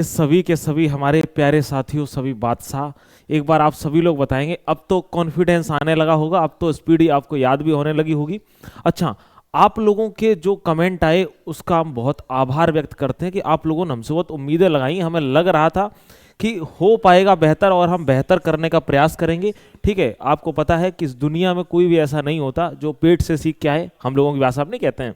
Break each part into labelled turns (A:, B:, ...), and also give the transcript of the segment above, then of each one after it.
A: सभी के सभी हमारे प्यारे साथियों, सभी बादशाह, एक बार आप सभी लोग बताएंगे। अब तो कॉन्फिडेंस आने लगा होगा, अब तो स्पीड आपको याद भी होने लगी होगी। अच्छा, आप लोगों के जो कमेंट आए उसका हम बहुत आभार व्यक्त करते हैं कि आप लोगों ने हमसे बहुत उम्मीदें लगाई। हमें लग रहा था कि हो पाएगा बेहतर और हम बेहतर करने का प्रयास करेंगे। ठीक है, आपको पता है कि इस दुनिया में कोई भी ऐसा नहीं होता जो पेट से सीख के आए, हम लोगों की भाषा में नहीं कहते हैं,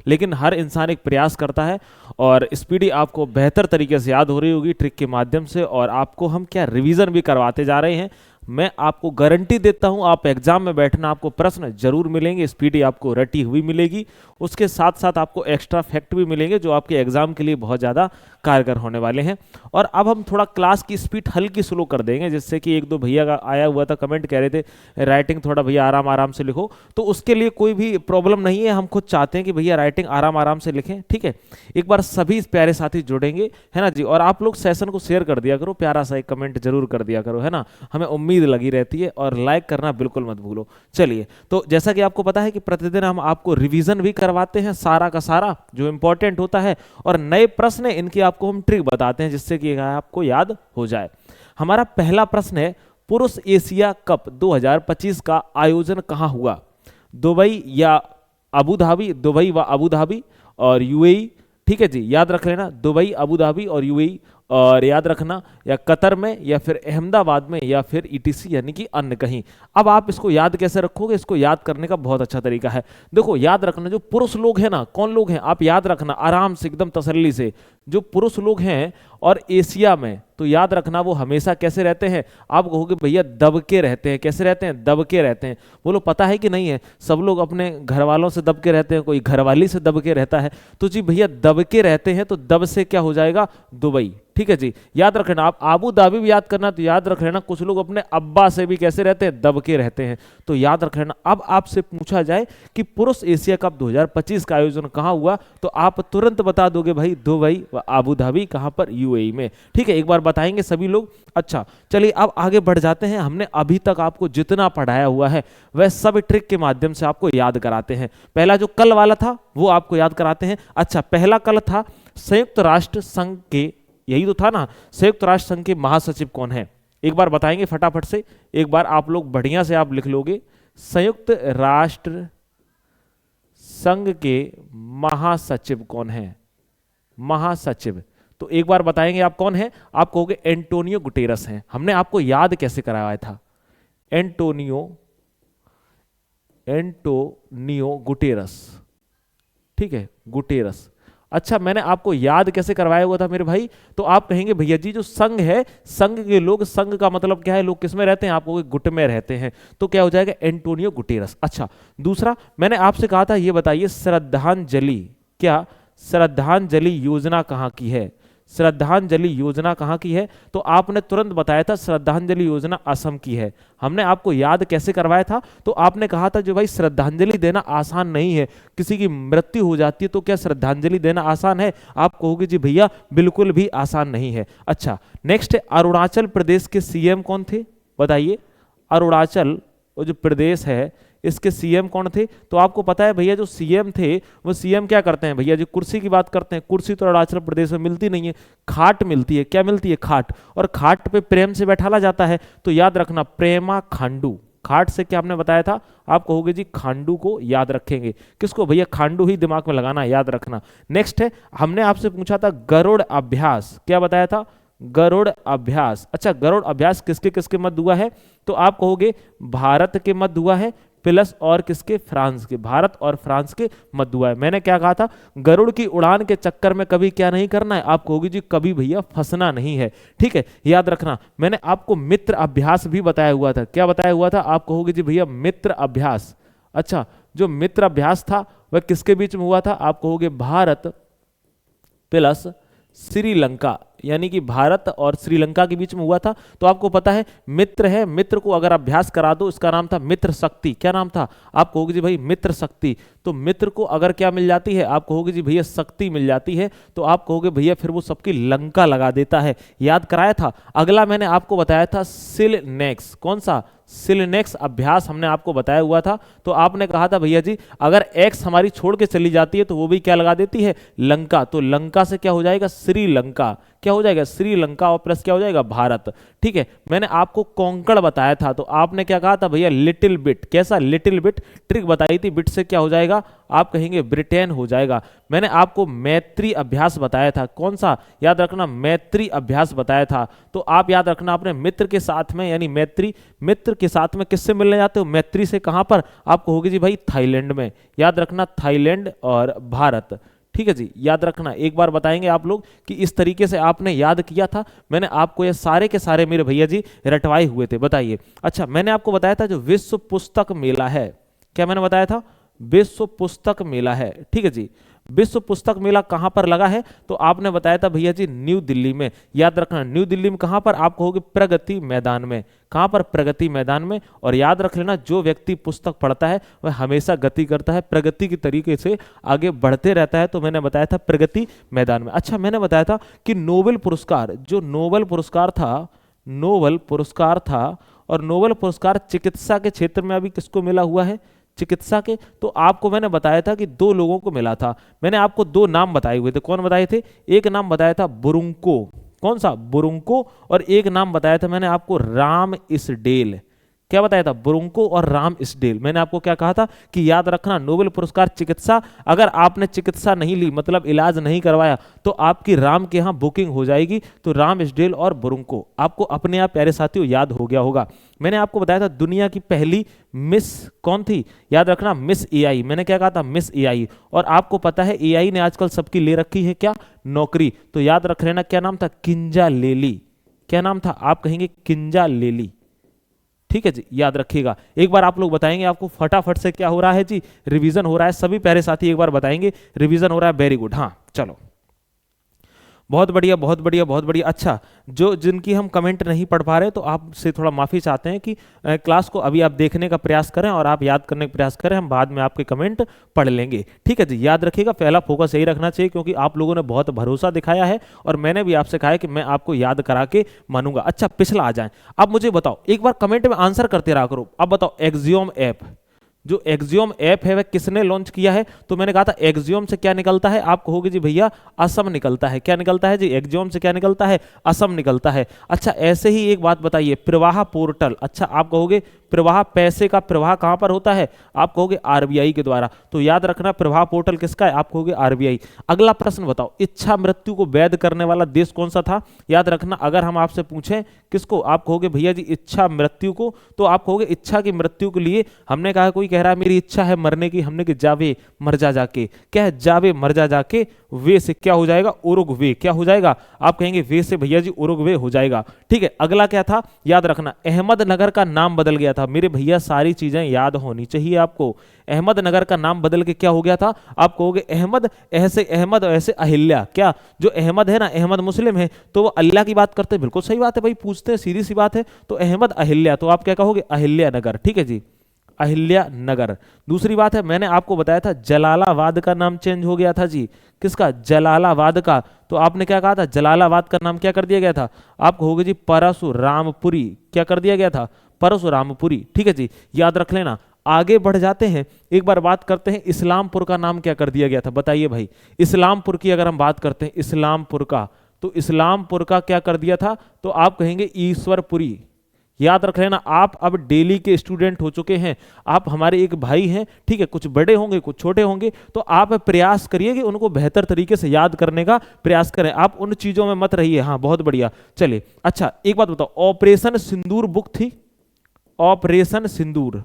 A: लेकिन हर इंसान एक प्रयास करता है। और स्पीडी आपको बेहतर तरीके से याद हो रही होगी ट्रिक के माध्यम से, और आपको हम क्या रिवीजन भी करवाते जा रहे हैं। मैं आपको गारंटी देता हूं, आप एग्जाम में बैठना, आपको प्रश्न जरूर मिलेंगे, स्पीडी आपको रटी हुई मिलेगी। उसके साथ साथ आपको एक्स्ट्रा फैक्ट भी मिलेंगे जो आपके एग्जाम के लिए बहुत ज़्यादा कारगर होने वाले हैं। और अब हम थोड़ा क्लास की स्पीड हल्की स्लो कर देंगे, जिससे कि एक दो भैया का आया हुआ था कमेंट, कह रहे थे राइटिंग थोड़ा भैया आराम आराम से लिखो, तो उसके लिए कोई भी प्रॉब्लम नहीं है। हम खुद चाहते हैं कि भैया राइटिंग आराम आराम से लिखें। ठीक है, एक बार सभी प्यारे साथी जुड़ेंगे, है ना जी। और आप लोग सेशन को शेयर कर दिया करो, प्यारा सा एक कमेंट जरूर कर दिया करो, है ना, हमें उम्मीद लगी रहती है। और लाइक करना बिल्कुल मत भूलो। चलिए, तो जैसा कि आपको पता है कि प्रतिदिन हम आपको रिवीजन भी करवाते हैं, सारा का सारा जो इंपॉर्टेंट होता है, और नए प्रश्न है इनकी आपको हम ट्रिक बताते हैं जिससे कि आपको याद हो जाए। हमारा पहला प्रश्न है, पुरुष एशिया कप 2025 का आयोजन कहां हुआ? दुबई या अबू धाबी? दुबई व अबू धाबी और यूएई। ठीक है जी, याद रख लेना, दुबई, अबू धाबी और यूएई। और याद रखना, या कतर में, या फिर अहमदाबाद में, या फिर ईटीसी यानी कि अन्य कहीं। अब आप इसको याद कैसे रखोगे? इसको याद करने का बहुत अच्छा तरीका है। देखो, याद रखना, जो पुरुष लोग हैं ना, कौन लोग हैं आप याद रखना आराम से, एकदम तसल्ली से। जो पुरुष लोग हैं और एशिया में, तो याद रखना वो हमेशा कैसे रहते हैं? आप कहोगे भैया दबके रहते हैं। कैसे रहते हैं? दबके रहते हैं। बोलो पता है कि नहीं है? सब लोग अपने घर वालों से दबके रहते हैं, कोई घरवाली से दबके रहता है। तो जी भैया दबके रहते हैं, तो दब से क्या हो जाएगा? दुबई। ठीक है जी, याद रखना। आप आबू धाबी भी याद करना, तो याद रख लेना कुछ लोग अपने अब्बा से भी कैसे रहते हैं? दबके रहते हैं, तो याद रख लेना। अब आपसे पूछा जाए कि पुरुष एशिया कप 2025 का आयोजन कहां हुआ, तो आप तुरंत बता दोगे भाई दुबई व आबू धाबी। कहां पर? यूएई में। ठीक है, एक बार बताएंगे सभी लोग। अच्छा चलिए, अब आगे बढ़ जाते हैं। हमने अभी तक आपको जितना पढ़ाया हुआ है वह सब ट्रिक के माध्यम से आपको याद कराते हैं। पहला जो कल वाला था वो आपको याद कराते हैं। अच्छा, पहला कल था संयुक्त राष्ट्र संघ के, यही तो था ना, संयुक्त राष्ट्र संघ के महासचिव कौन है? एक बार बताएंगे फटाफट से, एक बार आप लोग बढ़िया से आप लिख लोगे। संयुक्त राष्ट्र संघ के महासचिव कौन है? महासचिव, तो एक बार बताएंगे आप कौन है? आप कहोगे एंटोनियो गुटेरस हैं। हमने आपको याद कैसे कराया था? Antonio Guterres. ठीक है, गुटेरस। अच्छा, मैंने आपको याद कैसे करवाया हुआ था मेरे भाई? तो आप कहेंगे भैया जी जो संघ है, संघ के लोग, संघ का मतलब क्या है? लोग किस में रहते हैं? आपको गुट में रहते हैं, तो क्या हो जाएगा? Antonio Guterres. अच्छा, दूसरा मैंने आपसे कहा था, ये बताइए श्रद्धांजलि, क्या श्रद्धांजलि योजना कहाँ की है? श्रद्धांजलि योजना कहाँ की है? तो आपने तुरंत बताया था श्रद्धांजलि योजना असम की है। हमने आपको याद कैसे करवाया था? तो आपने कहा था जो भाई श्रद्धांजलि देना आसान नहीं है, किसी की मृत्यु हो जाती है तो क्या श्रद्धांजलि देना आसान है? आप कहोगे जी भैया बिल्कुल भी आसान नहीं है। अच्छा, नेक्स्ट है, अरुणाचल प्रदेश के सीएम कौन थे? बताइए, अरुणाचल वो जो प्रदेश है इसके सीएम कौन थे? तो आपको पता है भैया जो सीएम थे वो सीएम क्या करते हैं भैया जी? कुर्सी की बात करते हैं। कुर्सी तो अरुणाचल प्रदेश में मिलती नहीं है, खाट मिलती है। क्या मिलती है? खाट। और खाट पे प्रेम से बैठाला जाता है, तो याद रखना प्रेमा खांडू। खाट से क्या हमने बताया था? आप कहोगे जी खांडू को याद रखेंगे। किसको भैया? खांडू ही दिमाग में लगाना, याद रखना। नेक्स्ट है, हमने आपसे पूछा था गरुड़ अभ्यास, क्या बताया था? गरुड़ अभ्यास। अच्छा, गरुड़ अभ्यास किसके किसके मध्य हुआ है? तो आप कहोगे भारत के मध्य हुआ है, प्लस और किसके? फ्रांस के। भारत और फ्रांस के मध्य हुआ है। मैंने क्या कहा था? गरुड़ की उड़ान के चक्कर में कभी क्या नहीं करना है? आप कहोगे जी कभी भैया फंसना नहीं है। ठीक है, याद रखना। मैंने आपको मित्र अभ्यास भी बताया हुआ था। क्या बताया हुआ था? आप कहोगे जी भैया मित्र अभ्यास। अच्छा, जो मित्र अभ्यास था वह किसके बीच में हुआ था? आप कहोगे भारत प्लस श्रीलंका, यानी कि भारत और श्रीलंका के बीच में हुआ था। तो आपको पता है मित्र है, मित्र को अगर अभ्यास करा दो, इसका नाम था मित्र शक्ति। क्या नाम था? आप कहोगे जी भाई मित्र शक्ति। तो मित्र को अगर क्या मिल जाती है? आप कहोगे जी भैया शक्ति मिल जाती है, तो आप कहोगे भैया फिर वो सबकी लंका लगा देता है। याद कराया था। अगला मैंने आपको बताया था सिलनेक्स। कौन सा? सिलनेक्स अभ्यास हमने आपको बताया हुआ था। तो आपने कहा था भैया जी अगर एक्स हमारी छोड़ के चली जाती है तो वो भी क्या लगा देती है? लंका। तो लंका से क्या हो जाएगा? श्रीलंका। क्या हो जाएगा श्रीलंका और प्लस क्या हो जाएगा भारत। ठीक है, मैंने आपको कोंकण बताया था तो आपने क्या कहा था भैया लिटिल बिट, कैसा लिटिल बिट, ट्रिक बताई थी, बिट से क्या हो जाएगा आप कहेंगे ब्रिटेन हो जाएगा। मैंने आपको मैत्री अभ्यास बताया था, कौन सा याद रखना, मैत्री अभ्यास बताया था। तो आप याद रखना अपने मित्र के साथ में, यानी मैत्री मित्र के साथ में किससे मिलने जाते हो, मैत्री से, कहां पर आपको होगी जी भाई थाईलैंड में, याद रखना थाईलैंड और भारत। ठीक है जी, याद रखना, एक बार बताएंगे आप लोग कि इस तरीके से आपने याद किया था। मैंने आपको ये सारे के सारे मेरे भैया जी रटवाए हुए थे, बताइए। अच्छा, मैंने आपको बताया था जो विश्व पुस्तक मेला है, क्या मैंने बताया था, विश्व पुस्तक मेला है। ठीक है जी, विश्व पुस्तक मेला कहां पर लगा है, तो आपने बताया था भैया जी न्यू दिल्ली में। याद रखना न्यू दिल्ली में कहां पर, आप कहोगे प्रगति मैदान में, कहां पर, प्रगति मैदान में। और याद रख लेना जो व्यक्ति पुस्तक पढ़ता है वह हमेशा गति करता है, प्रगति की तरीके से आगे बढ़ते रहता है। तो मैंने बताया था प्रगति मैदान में। अच्छा, मैंने बताया था कि नोबेल पुरस्कार, जो नोबेल पुरस्कार था, नोबेल पुरस्कार था, और नोबेल पुरस्कार चिकित्सा के क्षेत्र में अभी किसको मिला हुआ है, चिकित्सा के। तो आपको मैंने बताया था कि 2 लोगों को मिला था, मैंने आपको 2 नाम बताए हुए थे, कौन बताए थे, एक नाम बताया था बुरुंको, कौन सा, बुरुंको, और एक नाम बताया था मैंने आपको राम इसडेल। क्या बताया था, बुरुंको और राम इसडेल। मैंने आपको क्या कहा था कि याद रखना नोबेल पुरस्कार चिकित्सा, अगर आपने चिकित्सा नहीं ली मतलब इलाज नहीं करवाया तो आपकी राम के यहाँ बुकिंग हो जाएगी। तो राम इसडेल और बुरुंको आपको अपने आप प्यारे साथियों याद हो गया होगा। मैंने आपको बताया था दुनिया की पहली मिस कौन थी, याद रखना मिस एआई। मैंने क्या कहा था, मिस एआई। और आपको पता है एआई ने आजकल सबकी ले रखी है क्या, नौकरी। तो याद रख लेना क्या नाम था, किंजा लेली। क्या नाम था, आप कहेंगे किंजा लेली। ठीक है जी, याद रखिएगा। एक बार आप लोग बताएंगे, आपको फटाफट से क्या हो रहा है जी, रिवीजन हो रहा है। सभी प्यारे साथी एक बार बताएंगे रिवीजन हो रहा है, वेरी गुड। हाँ चलो, बहुत बढ़िया बहुत बढ़िया बहुत बढ़िया। अच्छा, जो जिनकी हम कमेंट नहीं पढ़ पा रहे तो आपसे थोड़ा माफ़ी चाहते हैं कि क्लास को अभी आप देखने का प्रयास करें और आप याद करने का प्रयास करें, हम बाद में आपके कमेंट पढ़ लेंगे। ठीक है जी, याद रखिएगा, पहला फोकस यही रखना चाहिए क्योंकि आप लोगों ने बहुत भरोसा दिखाया है और मैंने भी आपसे कहा है कि मैं आपको याद करा के मानूंगा। अच्छा, पिछला आ जाए। अब मुझे बताओ, एक बार कमेंट में आंसर करते रहा करो। अब बताओ एक्सियोम ऐप, जो एक्सियोम ऐप है वह किसने लॉन्च किया है, तो मैंने कहा था एक्सियोम से क्या निकलता है, आप कहोगे जी भैया असम निकलता है। क्या निकलता है जी, एक्सियोम से क्या निकलता है, असम निकलता है। अच्छा, ऐसे ही एक बात बताइए, प्रवाह पोर्टल, अच्छा आप कहोगे प्रवाह, पैसे का प्रवाह कहां पर होता है, आप कहोगे आरबीआई के द्वारा। तो याद रखना प्रवाह पोर्टल किसका है, आप कहोगे आरबीआई। अगला प्रश्न बताओ, इच्छा मृत्यु को वैध करने वाला देश कौन सा था, याद रखना अगर हम आपसे पूछें किसको, आप कहोगे भैया जी इच्छा मृत्यु को। तो आप कहोगे इच्छा की मृत्यु के लिए, हमने कहा कोई कह रहा है मेरी इच्छा है मरने की, हमने कि जावे मर जा जाके, क्या है जावे मर जा जाके, वे से क्या हो जाएगा उरुग्वे, क्या हो जाएगा, आप कहेंगे वे से भैया जी उरुग्वे हो जाएगा। ठीक है, अगला क्या था, याद रखना अहमदनगर का नाम बदल गया था। मेरे भैया सारी चीजें याद होनी चाहिए आपको। अहमदनगर का नाम बदल के क्या हो गया था, आप कहोगे अहमद, ऐसे अहमद ऐसे अहिल्या। क्या जो अहमद है ना, अहमद मुस्लिम है तो वो अल्लाह की बात करते हैं, बिल्कुल सही बात है भाई, पूछते हैं सीधी सी बात है। तो अहमद अहिल्या, तो आप क्या कहोगे अहिल्या नगर। ठीक है जी, अहिल्या नगर। दूसरी बात है, मैंने आपको बताया था जलालाबाद का नाम चेंज हो गया था जी, किसका, जलालाबाद का। तो आपने क्या कहा था, जलालाबाद का नाम क्या कर दिया गया था, आप कहोगे जी परशुरामपुरी। क्या कर दिया गया था, परशुरामपुरी। ठीक है जी, याद रख लेना। आगे बढ़ जाते हैं, एक बार बात करते हैं इस्लामपुर का नाम क्या कर दिया गया था, बताइए भाई। इस्लामपुर की अगर हम बात करते हैं, इस्लामपुर का, तो इस्लामपुर का क्या कर दिया था, तो आप कहेंगे ईश्वरपुरी। याद रख लेना, आप अब डेली के स्टूडेंट हो चुके हैं, आप हमारे एक भाई हैं। ठीक है, कुछ बड़े होंगे कुछ छोटे होंगे, तो आप प्रयास करिए कि उनको बेहतर तरीके से याद करने का प्रयास करें, आप उन चीजों में मत रहिए। हाँ बहुत बढ़िया, चलिए। अच्छा एक बात बताओ, ऑपरेशन सिंदूर बुक थी, ऑपरेशन सिंदूर,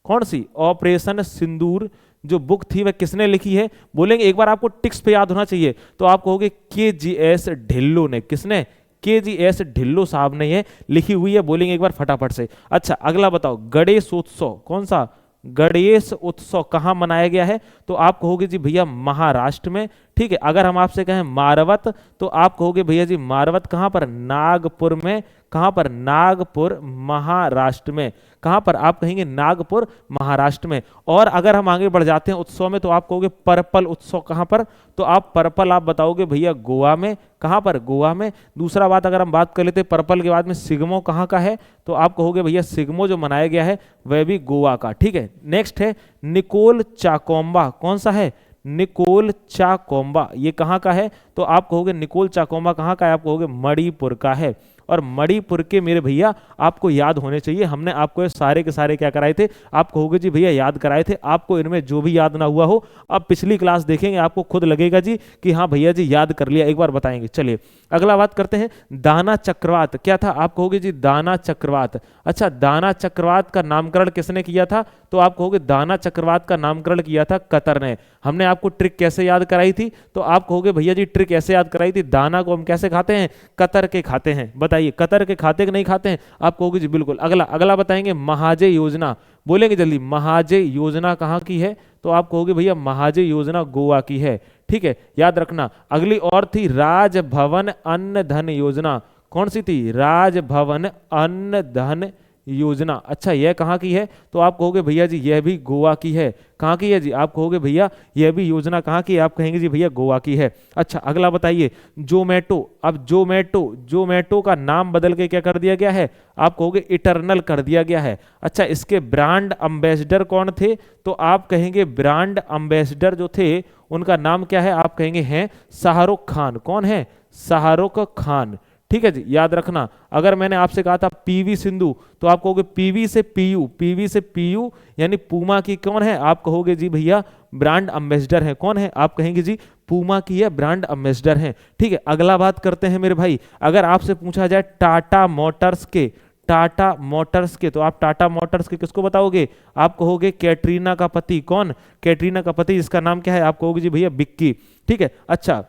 A: कौन सी, ऑपरेशन सिंदूर जो बुक थी वह किसने लिखी है, बोलेंगे एक बार आपको टिक्स पे याद होना चाहिए, तो आप कहोगे KGS ढिल्लो ने। किसने, KGS ढिल्लो साहब ने ये लिखी हुई है, बोलेंगे एक बार फटाफट से। अच्छा अगला बताओ, गणेशोत्सव, कौन सा, गणेश उत्सव कहाँ मनाया गया है, तो आप कहोगे जी भैया महाराष्ट्र में। ठीक है, अगर हम आपसे कहें मारवत, तो आप कहोगे भैया जी मारवत कहाँ पर, नागपुर में। कहाँ पर, नागपुर महाराष्ट्र में। कहाँ पर, आप कहेंगे नागपुर महाराष्ट्र में। और अगर हम आगे बढ़ जाते हैं उत्सव में, तो आप कहोगे पर्पल उत्सव कहाँ पर, तो आप पर्पल आप बताओगे भैया गोवा में। कहाँ पर, गोवा में। दूसरा बात अगर हम बात कर लेते हैं पर्पल के बाद में, सिग्मो कहाँ का है, तो आप कहोगे भैया सिग्मो जो मनाया गया है वह भी गोवा का। ठीक है, नेक्स्ट है निकोल चाकोम्बा, कौन सा है, निकोल चाकोम्बा, ये कहाँ का है? तो आप कहोगे निकोल चाकोम्बा कहाँ का है? आप कहोगे मणिपुर का है। और मणिपुर के मेरे भैया आपको याद होने चाहिए, हमने आपको ये सारे के सारे क्या कराए थे? आप कहोगे जी भैया याद कराए थे, आपको इनमें जो भी याद ना हुआ हो अब पिछली क्लास देखेंगे आपको खुद लगेगा जी कि हाँ भैया जी याद कर लिया, एक बार बताएंगे। चलिए अगला बात करते हैं, दाना चक्रवात क्या था? आप कहोगे जी दाना चक्रवात। अच्छा, दाना चक्रवात का नामकरण किसने किया था? तो आप कहोगे दाना चक्रवात का नामकरण किया था कतर ने। हमने आपको ट्रिक कैसे याद कराई थी? तो आप कहोगे भैया जी ट्रिक ऐसे याद कराई थी, दाना को हम कैसे खाते हैं? कतर के खाते हैं। बताइए कतर के खाते कि नहीं खाते हैं? आप कहोगे जी बिल्कुल। अगला अगला बताएंगे, महाजय योजना, बोलेंगे जल्दी, महाजय योजना कहाँ की है? तो आप कहोगे भैया महाजय योजना गोवा की है। ठीक है, याद रखना। अगली और थी राजभवन अन्न धन योजना, कौन सी थी? राजभवन अन्न धन योजना। अच्छा, यह कहाँ की है? तो आप कहोगे भैया जी यह भी गोवा की है। कहाँ की है जी? आप कहोगे भैया यह भी योजना कहाँ की है? आप कहेंगे जी भैया गोवा की है। अच्छा, अगला बताइए, जोमेटो। अब जोमेटो का नाम बदल के क्या कर दिया गया है? आप कहोगे इटरनल कर दिया गया है। अच्छा, इसके ब्रांड एम्बेसडर कौन थे? तो आप कहेंगे ब्रांड एम्बेसडर जो थे उनका नाम क्या है? आप कहेंगे हैं शाहरुख खान। कौन है? शाहरुख खान। ठीक है जी, याद रखना। अगर मैंने आपसे कहा था पीवी सिंधु, तो आप कहोगे पीवी से पीयू, पीवी से पीयू यानी पूमा की कौन है? आप कहोगे जी भैया ब्रांड एम्बेसडर है। कौन है? आप कहेंगे जी पूमा की है, ब्रांड एम्बेसडर है। ठीक है, अगला बात करते हैं मेरे भाई, अगर आपसे पूछा जाए टाटा मोटर्स के, टाटा मोटर्स के, तो आप टाटा मोटर्स के किसको बताओगे? आप कहोगे कैटरीना का पति। कौन? कैटरीना का पति, इसका नाम क्या है? आप कहोगे जी भैया बिक्की। ठीक है, अच्छा,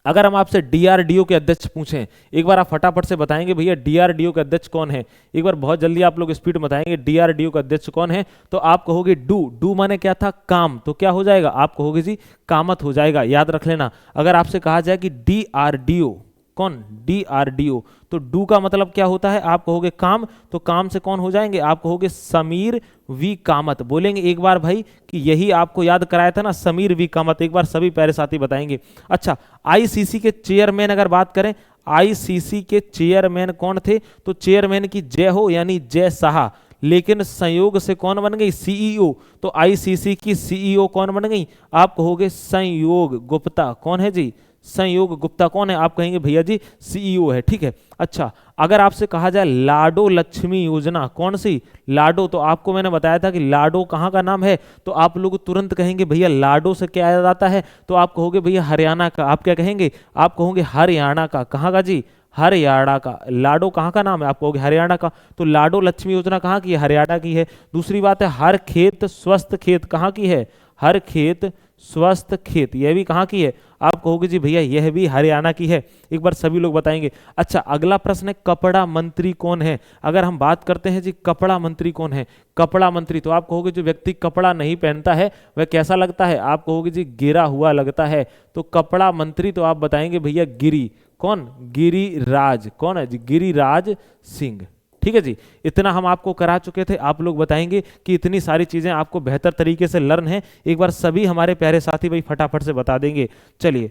A: अगर हम आपसे डीआरडीओ के अध्यक्ष पूछें, एक बार आप फटाफट से बताएंगे भैया डीआरडीओ के अध्यक्ष कौन है? एक बार बहुत जल्दी आप लोग स्पीड में बताएंगे डीआरडीओ का अध्यक्ष कौन है? तो आप कहोगे डू माने क्या था? काम। तो क्या हो जाएगा? आप कहोगे जी कामत हो जाएगा, याद रख लेना। अगर आपसे कहा जाए कि डीआरडीओ, कौन? डीआरडीओ, तो डू का मतलब क्या होता है? आप कहोगे काम, तो काम से कौन हो जाएंगे? आप कहोगे समीर वी कामत। बोलेंगे एक बार भाई कि यही आपको याद कराया था ना, समीर वी कामत। एक बार सभी प्यारे साथी बताएंगे। अच्छा, आईसीसी के चेयरमैन अगर बात करें, आईसीसी के चेयरमैन कौन थे? तो चेयरमैन की जय हो यानी जय शाह, लेकिन संयोग से कौन बन गई? सीईओ। तो आईसीसी की सीईओ कौन बन गई? आप कहोगे संयोग गुप्ता। कौन है जी? संयोग गुप्ता। कौन है? आप कहेंगे भैया जी सीईओ है। ठीक है, अच्छा, अगर आपसे कहा जाए लाडो लक्ष्मी योजना, कौन सी? लाडो। तो आपको मैंने बताया था कि लाडो कहाँ का नाम है, तो आप लोग तुरंत कहेंगे भैया लाडो से क्या याद आता है? तो आप कहोगे भैया हरियाणा का। आप क्या कहेंगे? आप कहोगे हरियाणा का। कहाँ का जी? हरियाणा का। लाडो कहाँ का नाम है? आप कहोगे हरियाणा का। तो लाडो लक्ष्मी योजना कहाँ की है? हरियाणा की है। दूसरी बात है हर खेत स्वस्थ खेत, कहाँ की है? हर खेत स्वस्थ खेत, यह भी कहाँ की है? आप कहोगे जी भैया यह भी हरियाणा की है। एक बार सभी लोग बताएंगे। अच्छा, अगला प्रश्न है कपड़ा मंत्री कौन है? अगर हम बात करते हैं जी कपड़ा मंत्री कौन है? कपड़ा मंत्री, तो आप कहोगे जो व्यक्ति कपड़ा नहीं पहनता है वह कैसा लगता है? आप कहोगे जी गिरा हुआ लगता है। तो कपड़ा मंत्री तो आप बताएंगे भैया गिरी। कौन? गिरिराज। कौन है जी? गिरिराज सिंह। ठीक है जी, इतना हम आपको करा चुके थे। आप लोग बताएंगे कि इतनी सारी चीजें आपको बेहतर तरीके से लर्न है, एक बार सभी हमारे प्यारे साथी भाई फटाफट से बता देंगे। चलिए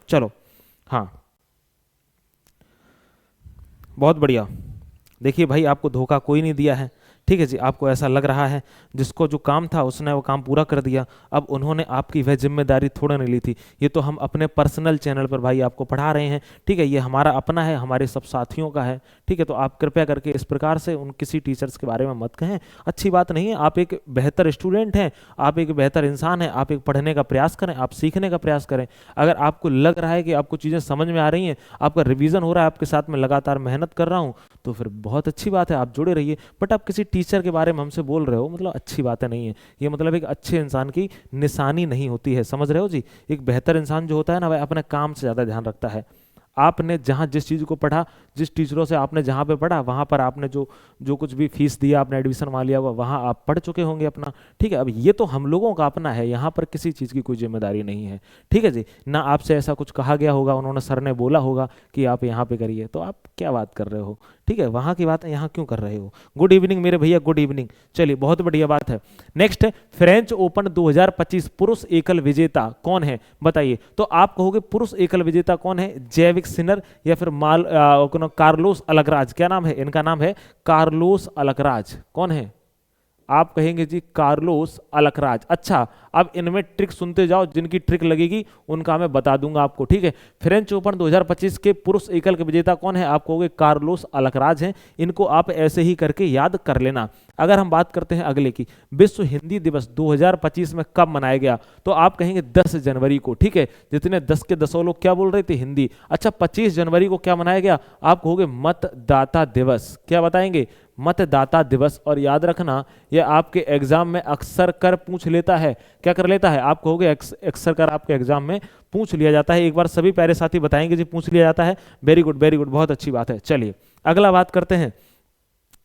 A: चलो, हाँ बहुत बढ़िया। देखिए भाई आपको धोखा कोई नहीं दिया है। ठीक है जी, आपको ऐसा लग रहा है जिसको जो काम था उसने वो काम पूरा कर दिया। अब उन्होंने आपकी वह जिम्मेदारी थोड़ा नहीं ली थी। ये तो हम अपने पर्सनल चैनल पर भाई आपको पढ़ा रहे हैं। ठीक है, ये हमारा अपना है, हमारे सब साथियों का है। ठीक है, तो आप कृपया करके इस प्रकार से उन किसी टीचर्स के बारे में मत कहें, अच्छी बात नहीं है। आप एक बेहतर स्टूडेंट हैं, आप एक बेहतर इंसान हैं, आप एक पढ़ने का प्रयास करें, आप सीखने का प्रयास करें। अगर आपको लग रहा है कि आपको चीज़ें समझ में आ रही हैं, आपका रिवीजन हो रहा है, आपके साथ में लगातार मेहनत कर रहा हूँ, तो फिर बहुत अच्छी बात है, आप जुड़े रहिए। बट आप किसी टीचर के बारे में हमसे बोल रहे हो, मतलब अच्छी बात नहीं है। ये मतलब एक अच्छे इंसान की निशानी नहीं होती है, समझ रहे हो जी। एक बेहतर इंसान जो होता है ना, वह अपने काम से ज़्यादा ध्यान रखता है। आपने जहाँ जिस चीज़ को पढ़ा, जिस टीचरों से आपने जहाँ पे पढ़ा, वहाँ पर आपने जो कुछ भी फीस दिया, आपने एडमिशन वहाँ लिया हुआ, वहाँ आप पढ़ चुके होंगे अपना। ठीक है, अब ये तो हम लोगों का अपना है, यहाँ पर किसी चीज़ की कोई जिम्मेदारी नहीं है। ठीक है जी, ना आपसे ऐसा कुछ कहा गया होगा, उन्होंने सर ने बोला होगा कि आप यहाँ पे करिए, तो आप क्या बात कर रहे हो? ठीक है, वहाँ की बात यहाँ क्यों कर रहे हो? गुड इवनिंग मेरे भैया, गुड इवनिंग। चलिए, बहुत बढ़िया बात है। नेक्स्ट है फ्रेंच ओपन 2025 पुरुष एकल विजेता कौन है? बताइए। तो आप कहोगे पुरुष एकल विजेता कौन है? जैविक सिनर या फिर कार्लोस अलगराज। क्या नाम है इनका? नाम है कार्लोस अलगराज। कौन है? आप कहेंगे जी कार्लोस अलगराज। अच्छा, अब इनमें ट्रिक सुनते जाओ, जिनकी ट्रिक लगेगी उनका मैं बता दूंगा आपको, ठीक है। फ्रेंच ओपन 2025 के पुरुष एकल के विजेता कौन है? आप कहोगे कार्लोस अल्कराज हैं। इनको आप ऐसे ही करके याद कर लेना। अगर हम बात करते हैं अगले की, विश्व हिंदी दिवस 2025 में कब मनाया गया? तो आप कहेंगे 10 जनवरी को, ठीक है। जितने 10 के 10 लोग क्या बोल रहे थे? हिंदी। अच्छा, 25 जनवरी को क्या मनाया गया? आप कहोगे मतदाता दिवस। क्या बताएंगे? मतदाता दिवस। और याद रखना, यह आपके एग्जाम में अक्सर कर पूछ लेता है। क्या कर लेता है? आप कहोगे अक्सर कर आपके एग्जाम में पूछ लिया जाता है। एक बार सभी प्यारे साथी बताएंगे जी पूछ लिया जाता है। वेरी गुड, वेरी गुड, बहुत अच्छी बात है। चलिए अगला बात करते हैं,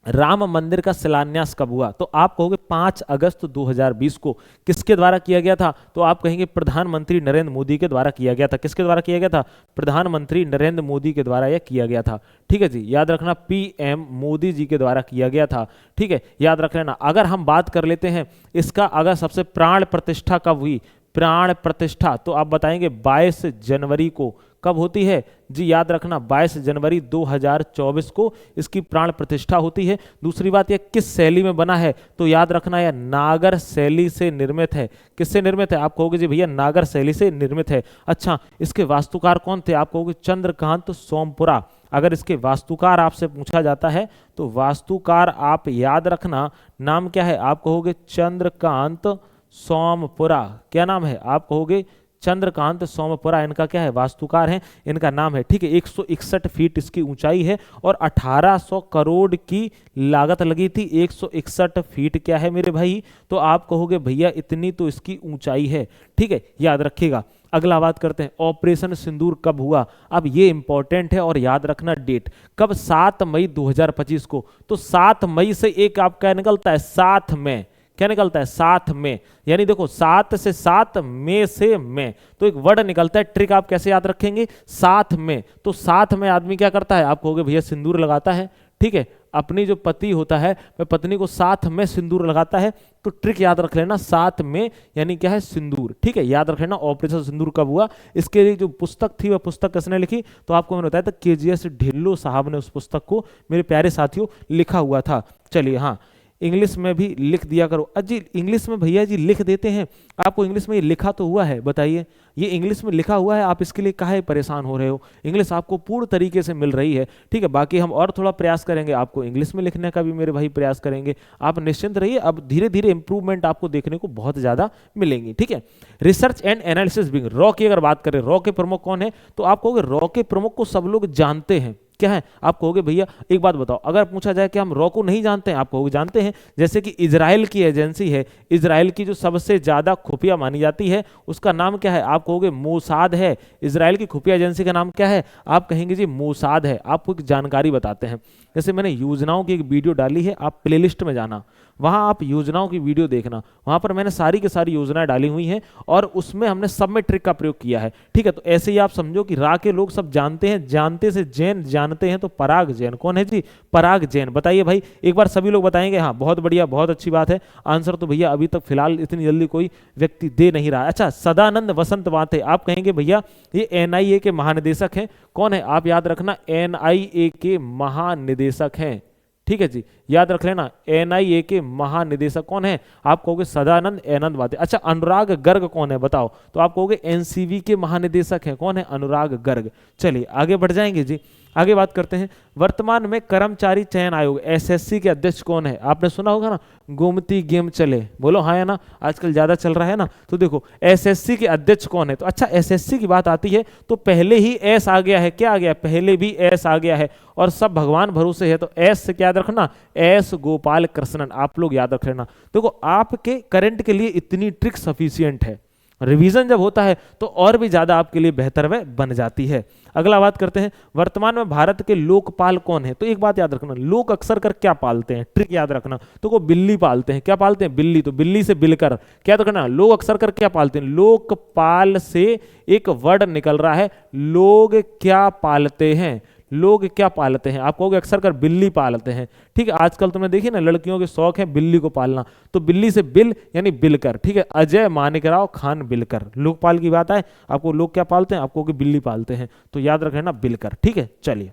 A: राम मंदिर का शिलान्यास कब हुआ? तो आप कहोगे 5 अगस्त 2020 को। किसके द्वारा किया गया था? तो आप कहेंगे प्रधानमंत्री नरेंद्र मोदी के द्वारा किया गया था। किसके द्वारा किया गया था? प्रधानमंत्री नरेंद्र मोदी के द्वारा यह किया गया था, ठीक है जी। याद रखना, पीएम मोदी जी के द्वारा किया गया था, ठीक है, याद रख लेना। अगर हम बात कर लेते हैं इसका, अगर सबसे प्राण प्रतिष्ठा कब हुई? प्राण प्रतिष्ठा तो आप बताएंगे 22 जनवरी को। कब होती है जी? याद रखना 22 जनवरी 2024 को इसकी प्राण प्रतिष्ठा होती है। दूसरी बात, यह किस शैली में बना है? तो याद रखना यह नागर शैली से निर्मित है। किससे निर्मित है? आप कहोगे जी भैया नागर शैली से निर्मित है। अच्छा, इसके वास्तुकार कौन थे? आप कहोगे चंद्रकांत सोमपुरा। अगर इसके वास्तुकार आपसे पूछा जाता है तो वास्तुकार आप याद रखना नाम क्या है? आप कहोगे चंद्रकांत सोमपुरा। क्या नाम है? आप कहोगे चंद्रकांत सोमपुरा, इनका क्या है? वास्तुकार हैं, इनका नाम है, ठीक है। 161 फीट इसकी ऊंचाई है और 1800 करोड़ की लागत लगी थी। 161 फीट क्या है मेरे भाई? तो आप कहोगे भैया इतनी तो इसकी ऊंचाई है, ठीक है, याद रखिएगा। अगला बात करते हैं, ऑपरेशन सिंदूर कब हुआ? अब ये इंपॉर्टेंट है और याद रखना डेट कब? 7 मई 2025 को। तो 7 मई से एक आपका निकलता है 7 में। क्या निकलता है? 7 में। यानी देखो 7 से 7, में से में, तो एक वर्ड निकलता है। ट्रिक आप कैसे याद रखेंगे? 7 में। तो 7 में आदमी क्या करता है? आप कहोगे भैया सिंदूर लगाता है, ठीक है। अपनी जो पति होता है वह पत्नी को 7 में सिंदूर लगाता है। तो ट्रिक याद रख लेना, 7 में यानी क्या है? सिंदूर, ठीक है, याद रख लेना। ऑपरेशन सिंदूर कब हुआ? इसके लिए जो पुस्तक थी वह पुस्तक किसने लिखी? तो आपको मैंने बताया था केजीएस ढिल्लो साहब ने उस पुस्तक को मेरे प्यारे साथियों लिखा हुआ था। चलिए, हाँ, इंग्लिश में भी लिख दिया करो। अजी इंग्लिश में भैया जी लिख देते हैं, आपको इंग्लिश में ये लिखा तो हुआ है, बताइए ये इंग्लिश में लिखा हुआ है, आप इसके लिए काहे परेशान हो रहे हो? इंग्लिश आपको पूर्ण तरीके से मिल रही है, ठीक है। बाकी हम और थोड़ा प्रयास करेंगे, आपको इंग्लिश में लिखने का भी मेरे भाई प्रयास करेंगे। आप निश्चिंत रहिए, अब धीरे धीरे इंप्रूवमेंट आपको देखने को बहुत ज्यादा मिलेंगी, ठीक है। Research and analysis wing, raw की अगर बात करें, रॉ के प्रमुख कौन है? तो आप कहोगे रॉ के प्रमुख को सब लोग जानते हैं, क्या है? आप कहोगे भैया एक बात बताओ, अगर पूछा जाए कि हम रॉ को नहीं जानते हैं, आप कहोगे जानते हैं। जैसे कि इजराइल की एजेंसी है, इजराइल की जो सबसे ज्यादा खुफिया मानी जाती है उसका नाम क्या है? आप कहोगे मोसाद है। इजराइल की खुफिया एजेंसी का नाम क्या है? आप कहेंगे जी मोसाद है। आपको एक जानकारी बताते हैं, जैसे मैंने योजनाओं की एक वीडियो डाली है, आप प्लेलिस्ट में जाना, वहां आप योजनाओं की वीडियो देखना, वहां पर मैंने सारी की सारी योजनाएं डाली हुई हैं और उसमें हमने सब में ट्रिक का प्रयोग किया है, ठीक है। तो ऐसे ही आप समझो कि रा के लोग सब जानते हैं, जानते से जैन जानते हैं, तो पराग जैन कौन है जी? पराग जैन। बताइए भाई, एक बार सभी लोग बताएंगे? हाँ, बहुत बढ़िया, बहुत अच्छी बात है। आंसर तो भैया अभी तक फिलहाल इतनी जल्दी कोई व्यक्ति दे नहीं रहा। अच्छा, सदानंद वसंत वाते, आप कहेंगे भैया ये एनआईए के महानिदेशक हैं। कौन है? आप याद रखना एनआईए के महानिदेशक हैं, ठीक है जी, याद रख लेना। एनआईए के महानिदेशक कौन है? आप कहोगे सदानंद आनंद वाते। अच्छा, अनुराग गर्ग कौन है बताओ? तो आप कहोगे एनसीबी के महानिदेशक हैं। कौन है? अनुराग गर्ग। चलिए आगे बढ़ जाएंगे जी, आगे बात करते हैं। वर्तमान में कर्मचारी चयन आयोग एसएससी के अध्यक्ष कौन है? आपने सुना होगा ना, गोमती गेम चले, बोलो हाँ या ना, आजकल ज्यादा चल रहा है ना। तो देखो एसएससी के अध्यक्ष कौन है? तो अच्छा, एसएससी की बात आती है तो पहले ही एस आ गया है। क्या आ गया? पहले भी एस आ गया है और सब भगवान भरोसे है। तो एस से क्या याद रखना? एस गोपाल कृष्णन, आप लोग याद रख लेना। देखो आपके करंट के लिए इतनी ट्रिक सफिशियंट है, रिवीजन जब होता है तो और भी ज्यादा आपके लिए बेहतर वह बन जाती है। अगला बात करते हैं, वर्तमान में भारत के लोकपाल कौन है? तो एक बात याद रखना, लोग अक्सर कर क्या पालते हैं? ट्रिक याद रखना, तो वो बिल्ली पालते हैं। क्या पालते हैं? बिल्ली। तो बिल्ली से बिलकर, क्या याद रखना, लोग अक्सर कर क्या पालते हैं? लोकपाल से एक वर्ड निकल रहा है, लोग क्या पालते हैं? लोग क्या पालते हैं? आप कहोगे अक्सर कर बिल्ली पालते हैं, ठीक है। आजकल तुमने देखी ना, लड़कियों के शौक है बिल्ली को पालना, तो बिल्ली से बिल यानी बिलकर, ठीक है। अजय मानिकराव खान बिलकर, लोकपाल की बात है, आपको लोग क्या पालते हैं? आपको बिल्ली पालते हैं, तो याद रखना बिलकर, ठीक है। चलिए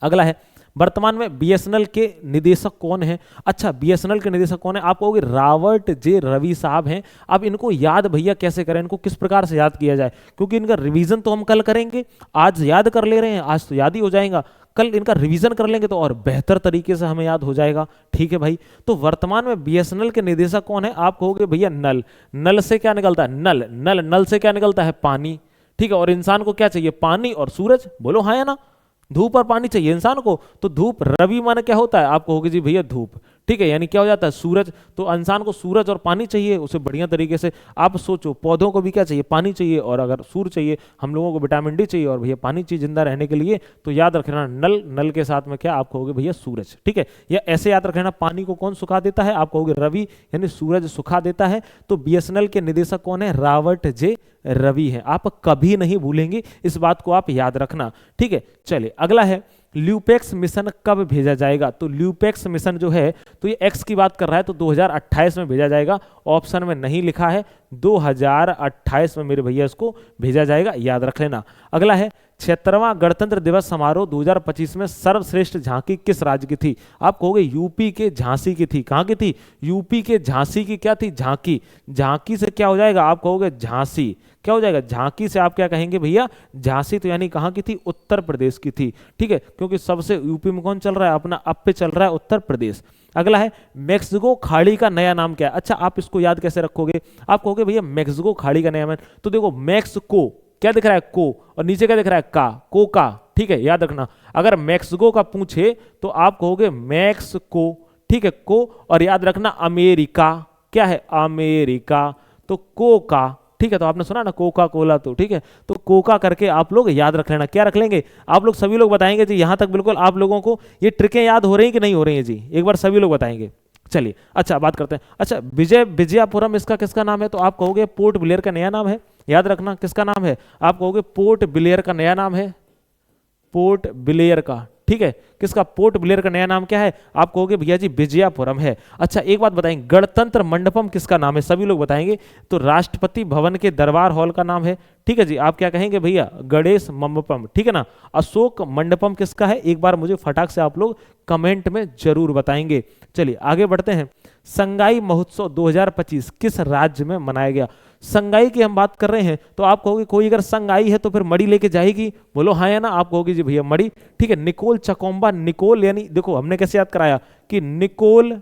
A: अगला है, वर्तमान में बीएसएनएल के निदेशक कौन है? अच्छा, बीएसएनएल के निदेशक कौन है? आप कहोगे रावर्ट जे रवि साहब हैं। अब इनको याद भैया कैसे करें, इनको किस प्रकार से याद किया जाए, क्योंकि इनका रिवीजन तो हम कल करेंगे, आज याद कर ले रहे हैं, आज तो याद ही हो जाएगा, कल इनका रिवीजन कर लेंगे तो और बेहतर तरीके से हमें याद हो जाएगा। ठीक है भाई, तो वर्तमान में बीएसएनएल के निदेशक कौन है? आप कहोगे भैया नल। नल से क्या निकलता है? नल। नल नल से क्या निकलता है? पानी। ठीक है, और इंसान को क्या चाहिए? पानी और सूरज। बोलो हाँ या ना? धूप और पानी चाहिए इंसान को, तो धूप रवि माने क्या होता है? आप कहोगे जी भैया धूप। ठीक है, यानी क्या हो जाता है? सूरज। तो इंसान को सूरज और पानी चाहिए, उसे बढ़िया तरीके से आप सोचो, पौधों को भी क्या चाहिए? पानी चाहिए, और अगर सूर्य चाहिए, हम लोगों को विटामिन डी चाहिए, और भैया पानी चाहिए जिंदा रहने के लिए, तो याद रखना नल, नल के साथ में क्या? आप कहोगे भैया सूरज। ठीक है, या ऐसे याद रखना, पानी को कौन सुखा देता है? आप कहोगे रवि, यानी सूरज सुखा देता है। तो बीएसएनएल के निदेशक कौन है? रावर्ट जे रवि है। आप कभी नहीं भूलेंगे, इस बात को आप याद रखना। ठीक है, चलिए अगला है, ल्यूपेक्स मिशन कब भेजा जाएगा? तो ल्यूपेक्स मिशन जो है, तो ये एक्स की बात कर रहा है, तो 2028 में भेजा जाएगा। ऑप्शन में नहीं लिखा है, 2028 में मेरे भैया इसको भेजा जाएगा, याद रख लेना। अगला है, 76वां गणतंत्र दिवस समारोह 2025 में सर्वश्रेष्ठ झांकी किस राज्य की थी? आप कहोगे यूपी के झांसी की थी। कहाँ की थी? यूपी के झांसी की क्या थी? झांकी। झांकी से क्या हो जाएगा? आप कहोगे झांसी। क्या हो जाएगा? झांकी से आप क्या कहेंगे भैया? झांसी। तो यानी कहाँ की थी? उत्तर प्रदेश की थी। ठीक है, क्योंकि सबसे यूपी में कौन चल रहा है? अपना अप पे चल रहा है उत्तर प्रदेश। अगला है, मेक्सिको खाड़ी का नया नाम क्या है? अच्छा, आप इसको याद कैसे रखोगे? आप कहोगे भैया मेक्सिको खाड़ी का नया नाम, तो देखो मैक्सिको क्या दिख रहा है? को, और नीचे क्या दिख रहा है? का, कोका। ठीक है, याद रखना, अगर मैक्सिको का पूछे तो आप कहोगे मैक्सिको। ठीक है, को, और याद रखना अमेरिका क्या है? अमेरिका। तो कोका। ठीक है, तो आपने सुना ना कोका कोला, तो ठीक है, तो कोका करके आप लोग याद रख लेना। क्या रख लेंगे? आप लोग सभी लोग बताएंगे जी, यहां तक बिल्कुल आप लोगों को ये ट्रिकें याद हो रही हैं कि नहीं हो रही हैं जी? एक बार सभी लोग बताएंगे। चलिए, अच्छा बात करते हैं। अच्छा, विजयपुरम इसका किसका नाम है? तो आप कहोगे पोर्ट ब्लेयर का नया नाम है। याद रखना किसका नाम है? आप कहोगे पोर्ट ब्लेयर का नया नाम है, पोर्ट ब्लेयर का। ठीक है, किसका? पोर्ट ब्लेयर का नया नाम क्या है? आप कहोगे भैया जी विजयपुरम है। अच्छा, एक बात बताएंगे, गणतंत्र मंडपम किसका नाम है? सभी लोग बताएंगे, तो राष्ट्रपति भवन के दरबार हॉल का नाम है। ठीक है जी, आप क्या कहेंगे भैया? गणेश मंडपम। ठीक है ना। अशोक मंडपम किसका है? एक बार मुझे फटाक से आप लोग कमेंट में जरूर बताएंगे। चलिए आगे बढ़ते हैं। संगाई महोत्सव 2025 किस राज्य में मनाया गया? संगाई की हम बात कर रहे हैं, तो आप कहोगे कोई अगर संगाई है तो फिर मड़ी लेके जाएगी। बोलो हाँ या ना? आप कहोगे जी भैया मड़ी। ठीक है, निकोल चकोम्बा। निकोल यानी देखो हमने कैसे याद कराया कि निकोल,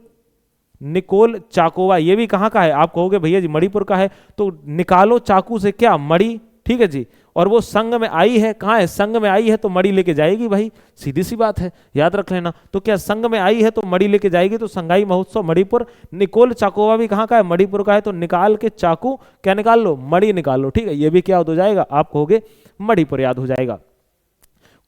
A: निकोल चाकोवा, ये भी कहाँ का है? आप कहोगे भैया जी मणिपुर का है। तो निकालो चाकू से क्या? मड़ी। ठीक है जी, और वो संग में आई है, कहाँ है? संग में आई है तो मड़ी लेके जाएगी भाई, सीधी सी बात है, याद रख लेना। तो क्या संग में आई है तो मड़ी लेके जाएगी, तो संगाई महोत्सव मणिपुर। निकोल चाकोवा भी कहाँ का है? मणिपुर का है, तो निकाल के चाकू क्या निकाल लो? मड़ी निकाल लो। ठीक है, ये भी क्या हो जाएगा? आप कहोगे मणिपुर, याद हो जाएगा।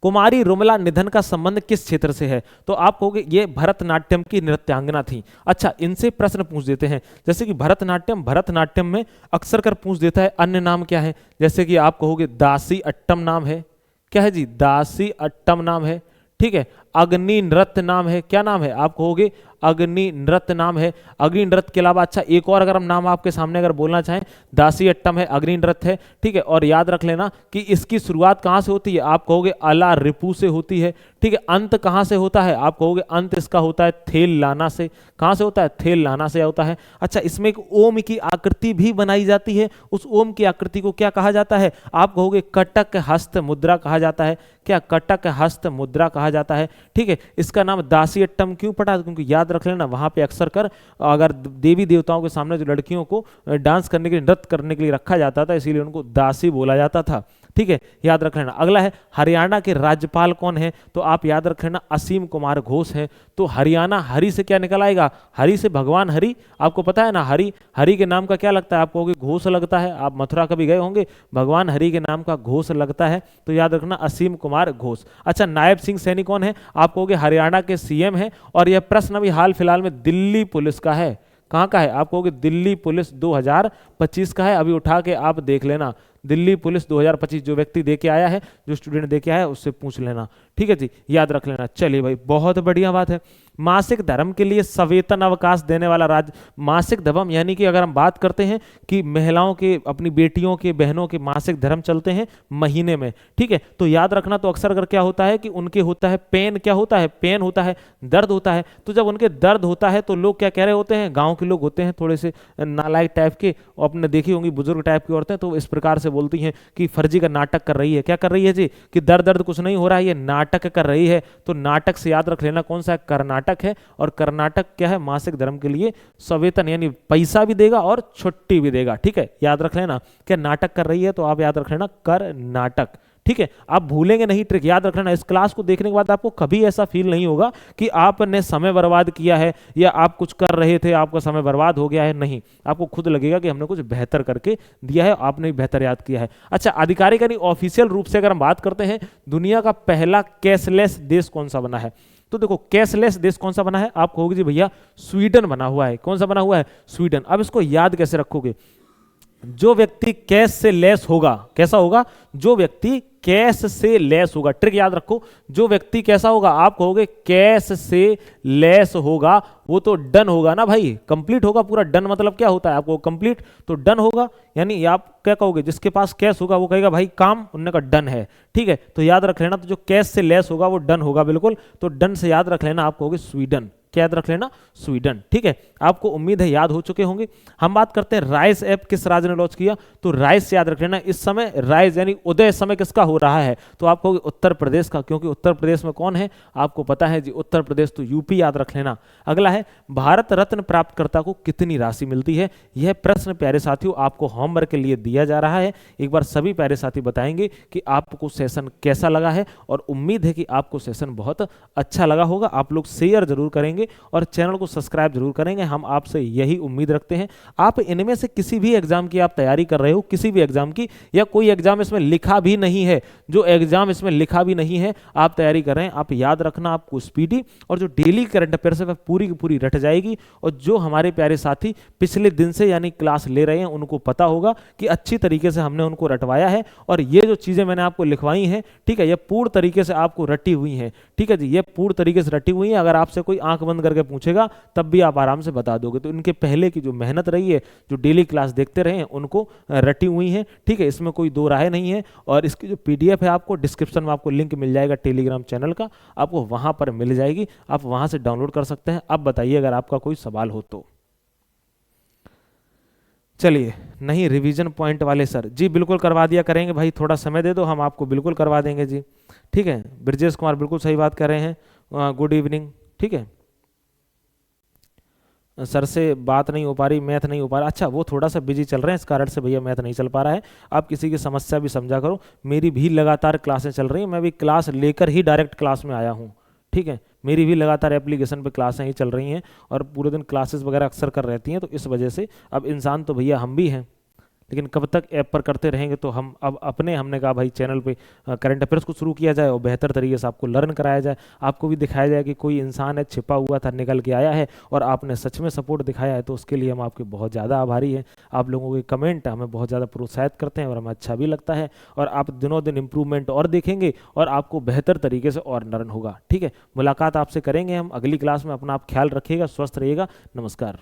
A: कुमारी रुमला निधन का संबंध किस क्षेत्र से है? तो आप कहोगे ये भरतनाट्यम की नृत्यांगना थी। अच्छा, इनसे प्रश्न पूछ देते हैं, जैसे कि भरतनाट्यम, भरतनाट्यम में अक्सर कर पूछ देता है अन्य नाम क्या है? जैसे कि आप कहोगे दासी अट्टम नाम है। क्या है जी? दासी अट्टम नाम है। ठीक है, अग्नि नृत्य नाम है। क्या नाम है? आप कहोगे अग्नि नृत्य नाम है। अग्नि नृत्य के अलावा अच्छा एक और अगर हम नाम आपके सामने अगर बोलना चाहें, दासी अट्टम है, अग्नि नृत्य है। ठीक है, और याद रख लेना कि इसकी शुरुआत कहाँ से होती है? आप कहोगे अला रिपु से होती है। ठीक है, अंत कहाँ से होता है? आप कहोगे अंत इसका होता है थेल लाना से। कहाँ से होता है? थेल लाना से होता है। अच्छा, इसमें एक ओम की आकृति भी बनाई जाती है। उस ओम की आकृति को क्या कहा जाता है? आप कहोगे कटक हस्त मुद्रा कहा जाता है। क्या? कटक हस्त मुद्रा कहा जाता है। ठीक है, इसका नाम दासी अट्टम क्यों पड़ा? क्योंकि याद रख लेना वहां पे अक्सर कर अगर देवी देवताओं के सामने जो लड़कियों को डांस करने के लिए, नृत्य करने के लिए रखा जाता था, इसीलिए उनको दासी बोला जाता था। ठीक है, याद रख लेना। अगला है हरियाणा के राज्यपाल कौन है? तो आप याद रख लेना असीम कुमार घोष है। तो हरियाणा, हरि से क्या निकल आएगा? हरि से भगवान हरि, आपको पता है ना, हरि, हरि के नाम का क्या लगता है? आप कहोगे घोष लगता है। आप मथुरा कभी गए होंगे, भगवान हरि के नाम का घोष लगता है, तो याद रखना असीम कुमार घोष। अच्छा, नायब सिंह सैनी कौन है? आप कहोगे हरियाणा के सीएम है, और यह प्रश्न अभी हाल फिलहाल में दिल्ली पुलिस का है। कहाँ का है? आप कहोगे दिल्ली पुलिस 2025 का है, अभी उठा के आप देख लेना। दिल्ली पुलिस 2025 जो व्यक्ति दे के आया है, जो स्टूडेंट दे के आया है, उससे पूछ लेना, ठीक है जी, याद रख लेना। चलिए भाई, बहुत बढ़िया बात है। मासिक धर्म के लिए सवेतन अवकाश देने वाला राज्य, मासिक धर्म यानी कि अगर हम बात करते हैं कि महिलाओं के, अपनी बेटियों के, बहनों के मासिक धर्म चलते हैं महीने में, ठीक है, तो याद रखना, तो अक्सर अगर क्या होता है कि उनके होता है पेन, क्या होता है, पेन होता है, दर्द होता है। तो जब उनके दर्द होता है तो लोग क्या कह रहे होते हैं, गांव के लोग होते हैं थोड़े से नालायक टाइप के, और आपने देखी होंगी बुजुर्ग टाइप की औरतें, तो इस प्रकार से बोलती हैं कि फर्जी का नाटक कर रही है। क्या कर रही है जी, कि दर्द दर्द कुछ नहीं हो रहा है, ये नाटक कर रही है। तो नाटक से याद रख लेना कौन सा है, कर्नाटक है। और कर्नाटक क्या है, मासिक धर्म के लिए सवेतन यानी पैसा भी देगा और छुट्टी भी देगा, ठीक है, याद रख लेना। क्या नाटक कर रही है, तो आप याद रख लेना कर्नाटक, ठीक है। आप भूलेंगे नहीं, ट्रिक याद रखना। इस क्लास को देखने के बाद आपको कभी ऐसा फील नहीं होगा कि आपने समय बर्बाद किया है या आप कुछ कर रहे थे आपका समय बर्बाद हो गया है, नहीं, आपको खुद लगेगा कि हमने कुछ बेहतर करके दिया है, आपने बेहतर याद किया है। अच्छा, आधिकारिक यानी ऑफिशियल रूप से अगर हम बात करते हैं, दुनिया का पहला कैशलेस देश कौन सा बना है, तो देखो कैशलेस देश कौन सा बना है, आप कहोगे जी भैया स्वीडन बना हुआ है। कौन सा बना हुआ है, स्वीडन। अब इसको याद कैसे रखोगे, जो व्यक्ति कैश से लेस होगा, कैसा होगा, जो व्यक्ति कैश से लेस होगा, ट्रिक याद रखो, जो व्यक्ति कैसा होगा, आप कहोगे कैश से लेस होगा, वो तो डन होगा ना भाई, कंप्लीट होगा पूरा। डन मतलब क्या होता है, आपको कंप्लीट, तो डन होगा यानी आप क्या कहोगे, जिसके पास कैश होगा वो कहेगा भाई काम उनने का डन है, ठीक है। तो याद रख लेना, तो जो कैश से लेस होगा वो डन होगा, बिल्कुल। तो डन से याद रख लेना, आप कहोगे स्वीडन। क्या याद रख लेना, स्वीडन, ठीक है। आपको उम्मीद है याद हो चुके होंगे। हम बात करते हैं राइस ऐप किस राज्य ने लॉन्च किया, तो राइस याद रख लेना। इस समय राइस यानी उदय समय किसका हो रहा है, तो आप कहोगे उत्तर प्रदेश का, क्योंकि उत्तर प्रदेश में कौन है, आपको पता है जी, उत्तर प्रदेश, तो यूपी याद रख लेना। अगला है भारत रत्न प्राप्तकर्ता को कितनी राशि मिलती है। यह प्रश्न प्यारे साथियों आपको होमवर्क के लिए दिया जा रहा है। एक बार सभी प्यारे साथी बताएंगे कि आपको सेशन कैसा लगा है, और उम्मीद है कि आपको सेशन बहुत अच्छा लगा होगा। आप लोग शेयर जरूर करेंगे और चैनल को सब्सक्राइब जरूर करेंगे, हम आपसे यही उम्मीद रखते हैं। आप इनमें से किसी भी एग्जाम की आप तैयारी कर रहे हो, किसी भी एग्जाम की, या कोई एग्जाम इसमें लिखा भी नहीं है, जो एग्जाम इसमें लिखा भी नहीं है आप तैयारी कर रहे हैं, आप याद रखना, आपको स्पीडी और जो डेली करंट अफेयर्स है वह पूरी की पूरी रट जाएगी। और जो हमारे प्यारे साथी पिछले दिन से यानी क्लास ले रहे हैं, उनको पता होगा कि अच्छी तरीके से हमने उनको रटवाया है, और ये जो चीजें मैंने आपको लिखवाई हैं, ठीक है, ये पूर्ण तरीके से आपको रटी हुई हैं, ठीक है जी, ये पूर्ण तरीके से रटी हुई है। अगर आपसे कोई आंख बंद करके पूछेगा तब भी आप आराम से बता दोगे। तो इनके पहले की जो मेहनत रही है, जो डेली क्लास देखते रहे हैं, उनको रटी हुई है, ठीक है, इसमें कोई दो राय नहीं है। और इसकी जो पीडीएफ है, आपको डिस्क्रिप्शन में आपको लिंक मिल जाएगा टेलीग्राम चैनल का, आपको वहां पर मिल जाएगी, आप वहां से डाउनलोड कर सकते हैं। अब बताइए अगर आपका कोई सवाल हो तो। चलिए, नहीं रिवीजन पॉइंट वाले सर जी, बिल्कुल करवा दिया करेंगे भाई, थोड़ा समय दे दो, हम आपको बिल्कुल करवा देंगे जी, ठीक है। ब्रजेश कुमार बिल्कुल सही बात कर रहे हैं, गुड इवनिंग, ठीक है। सर से बात नहीं हो पा रही, मैथ नहीं हो पा रहा, अच्छा वो थोड़ा सा बिजी चल रहे हैं, इस कारण से भैया मैथ नहीं चल पा रहा है। आप किसी की समस्या भी समझा करो, मेरी भी लगातार क्लासें चल रही हैं, मैं भी क्लास लेकर ही डायरेक्ट क्लास में आया हूँ, ठीक है। मेरी भी लगातार एप्लीकेशन पे क्लासें ही चल रही हैं, और पूरे दिन क्लासेस वगैरह अक्सर कर रहती हैं, तो इस वजह से अब इंसान तो भैया हम भी हैं, लेकिन कब तक ऐप पर करते रहेंगे। तो हम अब अपने, हमने कहा भाई चैनल पे करंट अफेयर्स को शुरू किया जाए और बेहतर तरीके से आपको लर्न कराया जाए, आपको भी दिखाया जाए कि कोई इंसान है, छिपा हुआ था, निकल के आया है, और आपने सच में सपोर्ट दिखाया है, तो उसके लिए हम आपके बहुत ज़्यादा आभारी हैं। आप लोगों के कमेंट हमें बहुत ज़्यादा प्रोत्साहित करते हैं और हमें अच्छा भी लगता है, और आप दिनों दिन इम्प्रूवमेंट और देखेंगे और आपको बेहतर तरीके से और लर्न होगा, ठीक है। मुलाकात आपसे करेंगे हम अगली क्लास में, अपना आप ख्याल रखिएगा, स्वस्थ रहिएगा, नमस्कार।